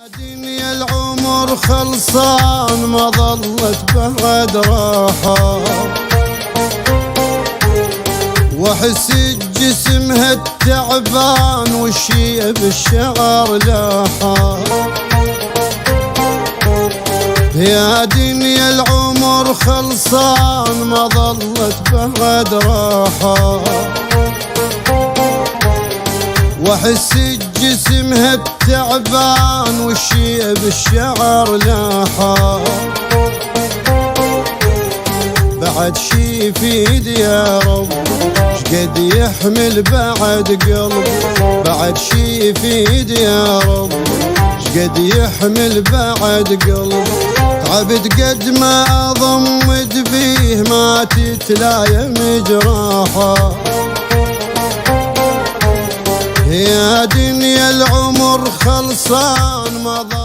دنيا العمر خلصان ما ظلت بعد راحة، واحس جسمها التعبان والشيب الشعر لاحة. يا دنيا العمر خلصان ما ظلت بعد راحة، واحس جسمها التعبان والشيب الشعر لاحة. بعد شي في ايدي يا رب شقد يحمل بعد قلب، بعد شي في ايدي يا رب شقد يحمل بعد قلب. تعبت قد ما اضمد فيه ما تتلايم جراحه. يا دنيا العمر خلصان ما ظل